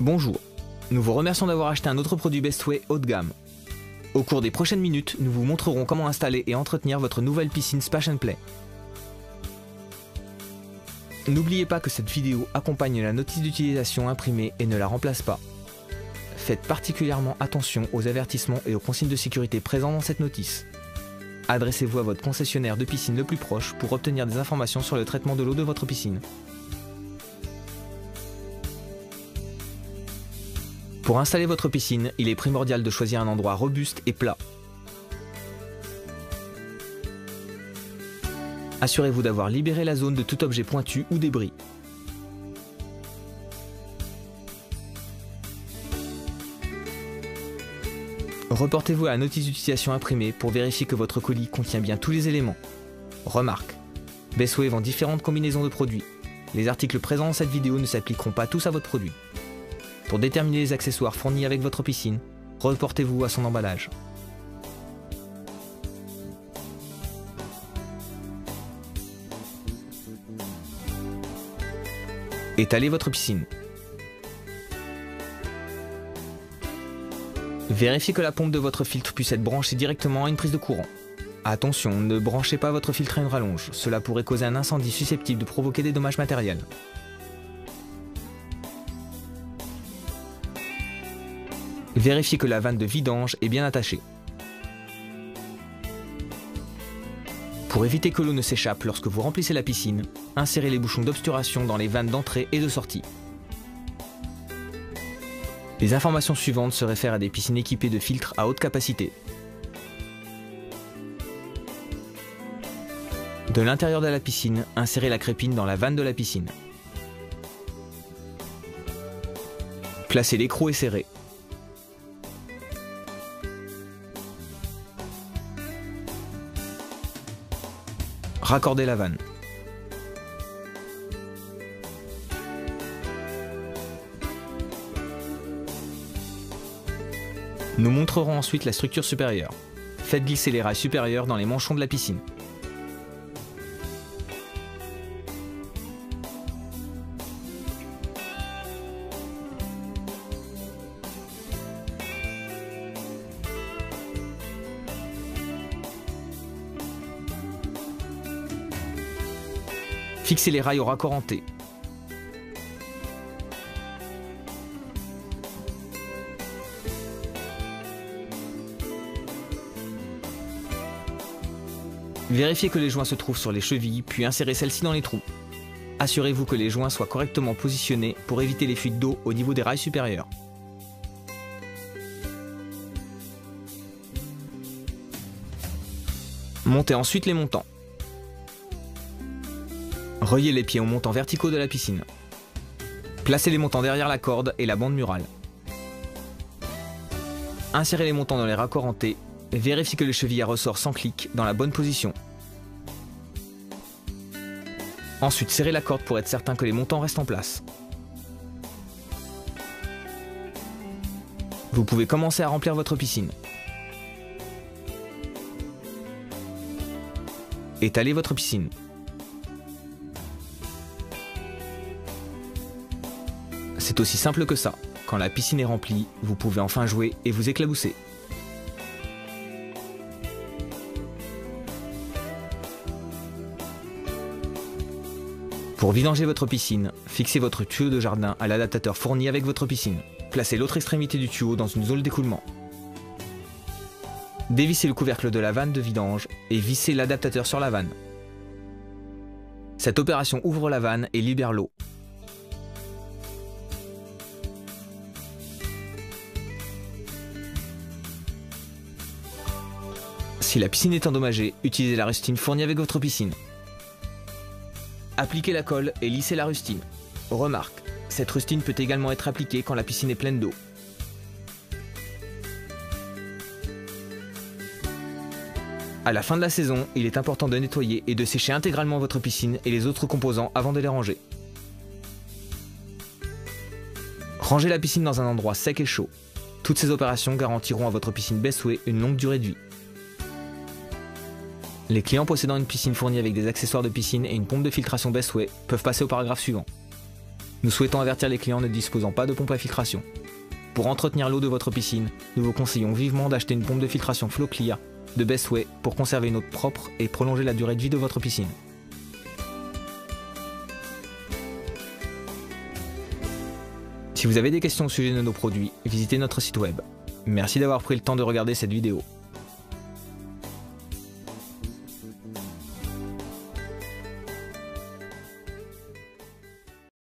Bonjour, nous vous remercions d'avoir acheté un autre produit Bestway haut de gamme. Au cours des prochaines minutes, nous vous montrerons comment installer et entretenir votre nouvelle piscine Splash & Play. N'oubliez pas que cette vidéo accompagne la notice d'utilisation imprimée et ne la remplace pas. Faites particulièrement attention aux avertissements et aux consignes de sécurité présents dans cette notice. Adressez-vous à votre concessionnaire de piscine le plus proche pour obtenir des informations sur le traitement de l'eau de votre piscine. Pour installer votre piscine, il est primordial de choisir un endroit robuste et plat. Assurez-vous d'avoir libéré la zone de tout objet pointu ou débris. Reportez-vous à la notice d'utilisation imprimée pour vérifier que votre colis contient bien tous les éléments. Remarque, Bestway vend différentes combinaisons de produits. Les articles présents dans cette vidéo ne s'appliqueront pas tous à votre produit. Pour déterminer les accessoires fournis avec votre piscine, reportez-vous à son emballage. Étalez votre piscine. Vérifiez que la pompe de votre filtre puisse être branchée directement à une prise de courant. Attention, ne branchez pas votre filtre à une rallonge, cela pourrait causer un incendie susceptible de provoquer des dommages matériels. Vérifiez que la vanne de vidange est bien attachée. Pour éviter que l'eau ne s'échappe lorsque vous remplissez la piscine, insérez les bouchons d'obturation dans les vannes d'entrée et de sortie. Les informations suivantes se réfèrent à des piscines équipées de filtres à haute capacité. De l'intérieur de la piscine, insérez la crépine dans la vanne de la piscine. Placez l'écrou et serrez. Raccordez la vanne. Nous montrerons ensuite la structure supérieure. Faites glisser les rails supérieurs dans les manchons de la piscine. Fixez les rails au raccord en T. Vérifiez que les joints se trouvent sur les chevilles, puis insérez celles-ci dans les trous. Assurez-vous que les joints soient correctement positionnés pour éviter les fuites d'eau au niveau des rails supérieurs. Montez ensuite les montants. Reliez les pieds aux montants verticaux de la piscine. Placez les montants derrière la corde et la bande murale. Insérez les montants dans les raccords en T. Vérifiez que les chevilles à ressort sans clic dans la bonne position. Ensuite, serrez la corde pour être certain que les montants restent en place. Vous pouvez commencer à remplir votre piscine. Étalez votre piscine. C'est aussi simple que ça. Quand la piscine est remplie, vous pouvez enfin jouer et vous éclabousser. Pour vidanger votre piscine, fixez votre tuyau de jardin à l'adaptateur fourni avec votre piscine. Placez l'autre extrémité du tuyau dans une zone d'écoulement. Dévissez le couvercle de la vanne de vidange et vissez l'adaptateur sur la vanne. Cette opération ouvre la vanne et libère l'eau. Si la piscine est endommagée, utilisez la rustine fournie avec votre piscine. Appliquez la colle et lissez la rustine. Remarque, cette rustine peut également être appliquée quand la piscine est pleine d'eau. À la fin de la saison, il est important de nettoyer et de sécher intégralement votre piscine et les autres composants avant de les ranger. Rangez la piscine dans un endroit sec et chaud. Toutes ces opérations garantiront à votre piscine Bestway une longue durée de vie. Les clients possédant une piscine fournie avec des accessoires de piscine et une pompe de filtration Bestway peuvent passer au paragraphe suivant. Nous souhaitons avertir les clients ne disposant pas de pompe à filtration. Pour entretenir l'eau de votre piscine, nous vous conseillons vivement d'acheter une pompe de filtration Flow Clear de Bestway pour conserver une eau propre et prolonger la durée de vie de votre piscine. Si vous avez des questions au sujet de nos produits, visitez notre site web. Merci d'avoir pris le temps de regarder cette vidéo.